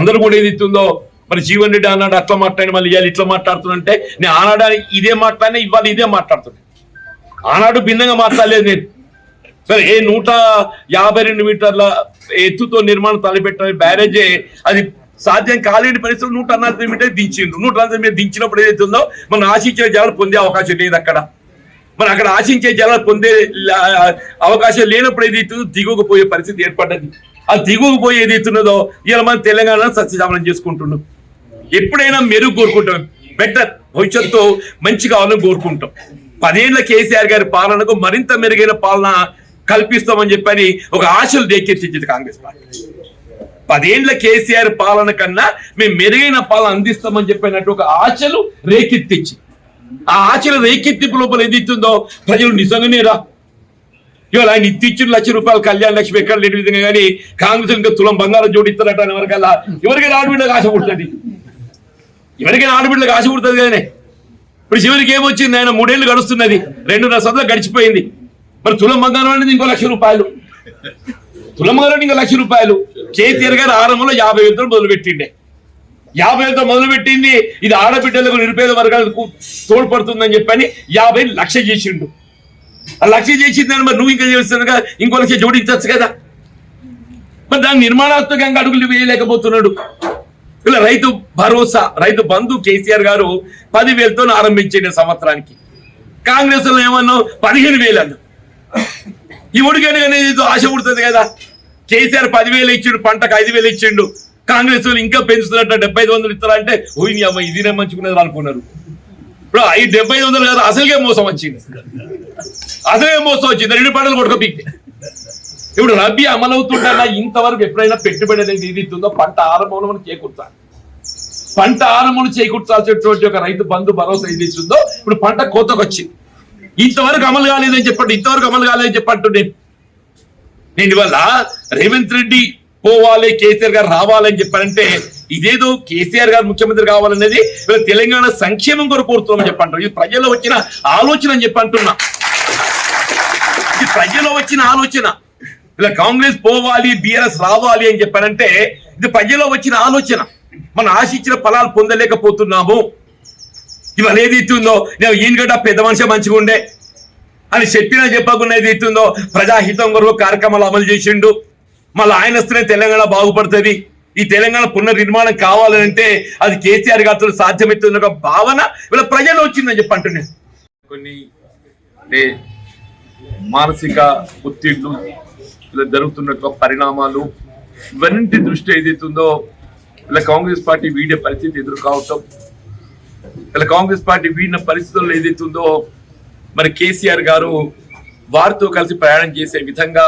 అందరూ కూడా ఏదైతుందో మరి జీవన్ రెడ్డి అన్నాడు అట్లా మాట్లాడి మళ్ళీ ఇవాళ ఇట్లా మాట్లాడుతున్నంటే నేను ఆనాడానికి ఇదే మాట్లాడినా ఇవాళ ఇదే మాట్లాడుతున్నాను. ఆనాడు భిన్నంగా మాట్లాడలేదు నేను. సరే 152 మీటర్ల ఎత్తుతో నిర్మాణం తలపెట్టిన బ్యారేజే అది సాధ్యం కాలేని పరిస్థితులు 140 మీటర్ దించిండ్రు. 140 మీటర్ దించినప్పుడు ఏదైతే ఉందో మనం ఆశించిన జలాలు పొందే అవకాశం లేదు అక్కడ. మరి అక్కడ ఆశించే జలాలు పొందే అవకాశం లేనప్పుడు ఏదైతుందో దిగువకు పోయే పరిస్థితి ఏర్పడ్డది. ఆ దిగువకు పోయి ఏదైతున్నదో ఇలా మనం తెలంగాణ సస్యశామనం చేసుకుంటున్నాం. ఎప్పుడైనా మెరుగు కోరుకుంటాం, బెటర్ భవిష్యత్తు మంచి కావాలని కోరుకుంటాం. 10 ఏళ్ల కేసీఆర్ గారి పాలనకు మరింత మెరుగైన పాలన కల్పిస్తామని చెప్పని ఒక ఆశలు రేకెత్తించింది కాంగ్రెస్ పార్టీ. 10 ఏళ్ల కేసీఆర్ పాలన కన్నా మేము మెరుగైన పాలన అందిస్తామని చెప్పినట్టు ఒక ఆశలు రేకెత్తించి ఆ ఆశల రేకెత్తింపు లోపల ఏదిస్తుందో ప్రజలు నిజంగానే రా ఇవాళ ఆయన ఇచ్చిన ₹1,00,000 కళ్యాణ లక్ష్మి ఎక్కడ లేని విధంగా కానీ కాంగ్రెస్ ఇంకా తులం బంగారం జోడిస్తారట అని వరకల్లా ఎవరికైనా ఆడబిడ్డలకు ఆశ పుడుతుంది, ఎవరికైనా ఆడబిడ్డలకు ఆశ పుడుతుంది కదనే. ఇప్పుడు చివరికి ఏమొచ్చింది, ఆయన 3 ఏళ్ళు గడుస్తున్నది, 2.5 సంవత్సరాలు గడిచిపోయింది. మరి తులం బంగారం అనేది ఇంకో ₹1,00,000, తులం బంగారం ఇంకో ₹1,00,000. కేసీఆర్ గారు ఆరంభంలో 50,000 మొదలుపెట్టిండే, 50,000 మొదలుపెట్టింది. ఇది ఆడబిడ్డలకు నిరుపేద వర్గాలకు తోడ్పడుతుందని చెప్పని 50 లక్ష చేసిండు. ఆ లక్ష్య చేసిందని మరి నువ్వు ఇంకా చేస్తున్నా ఇంకో లక్ష జోడించచ్చు కదా. మరి దాని నిర్మాణాత్మకంగా అడుగులు వేయలేకపోతున్నాడు. ఇలా రైతు భరోసా, రైతు బంధు కేసీఆర్ గారు 10,000తో ఆరంభించండి సంవత్సరానికి. కాంగ్రెస్ లో ఏమన్నా 15,000 అన్న. ఈ ఉడికని అనేది ఆశ పుడుతుంది కదా. కేసీఆర్ 10,000 ఇచ్చిండు, పంటకు 5,000 ఇచ్చిండు. కాంగ్రెస్ వాళ్ళు ఇంకా పెంచుతున్నట్టు 75,000 ఇస్తారంటే ఓయి అమ్మ ఇదినే మంచుకునేది అనుకున్నారు. ఇప్పుడు 75,000 కదా, అసలుగే మోసం వచ్చింది, అసలే మోసం వచ్చింది. 2 పంటలు కొట్టుకోపీకి. ఇప్పుడు రబీ అమలవుతుంటా ఇంతవరకు ఎప్పుడైనా పెట్టుబడి అనేది ఏదిస్తుందో పంట ఆరంభంలో మనం చేకూర్చాలి. పంట ఆరంభంలో చేకూర్చాల్సినటువంటి ఒక రైతు బంధు భరోసా ఏదిస్తుందో ఇప్పుడు పంట కోతకు వచ్చింది. ఇంతవరకు అమలు కాలేదని చెప్పండి, ఇంతవరకు అమలు కాలేదని చెప్పంటుండే నేను ఇవాళ రేవంత్ రెడ్డి పోవాలి, కేసీఆర్ గారు రావాలని చెప్పారంటే ఇదేదో కేసీఆర్ గారు ముఖ్యమంత్రి కావాలనేది తెలంగాణ సంక్షేమం కొరకు కోరుతున్నామని చెప్పంటారు. ఇది ప్రజల్లో వచ్చిన ఆలోచన అని చెప్పంటున్నా. ఇది ప్రజల్లో వచ్చిన ఆలోచన. ఇలా కాంగ్రెస్ పోవాలి, బీఆర్ఎస్ రావాలి అని చెప్పారంటే ఇది ప్రజల్లో వచ్చిన ఆలోచన. మనం ఆశించిన ఫలాలు పొందలేకపోతున్నాము. ఇవాళ ఏదైతుందో నేను ఈయనగడ్డ పెద్ద మనిషి మంచిగా ఉండే అని చెప్పినా చెప్పకుండా ఏదైతుందో ప్రజాహితం కొరకు కార్యక్రమాలు అమలు చేసిండు. మళ్ళీ ఆయన వస్తేనే తెలంగాణ బాగుపడుతుంది, ఈ తెలంగాణ పునర్నిర్మాణం కావాలంటే అది కేసీఆర్ గారితో సాధ్యమవుతుంది ఒక భావన ఇలా ప్రజలు వచ్చిందని చెప్పి అంటున్నాను. కొన్ని మానసిక ఒత్తిళ్లు ఇలా జరుగుతున్న పరిణామాలు ఇవన్నీ దృష్టి ఏదైతుందో ఇలా కాంగ్రెస్ పార్టీ వీడే పరిస్థితి ఎదురు కావటం, ఇలా కాంగ్రెస్ పార్టీ వీడిన పరిస్థితుల్లో ఏదైతుందో మరి కేసీఆర్ గారు వారితో కలిసి ప్రయాణం చేసే విధంగా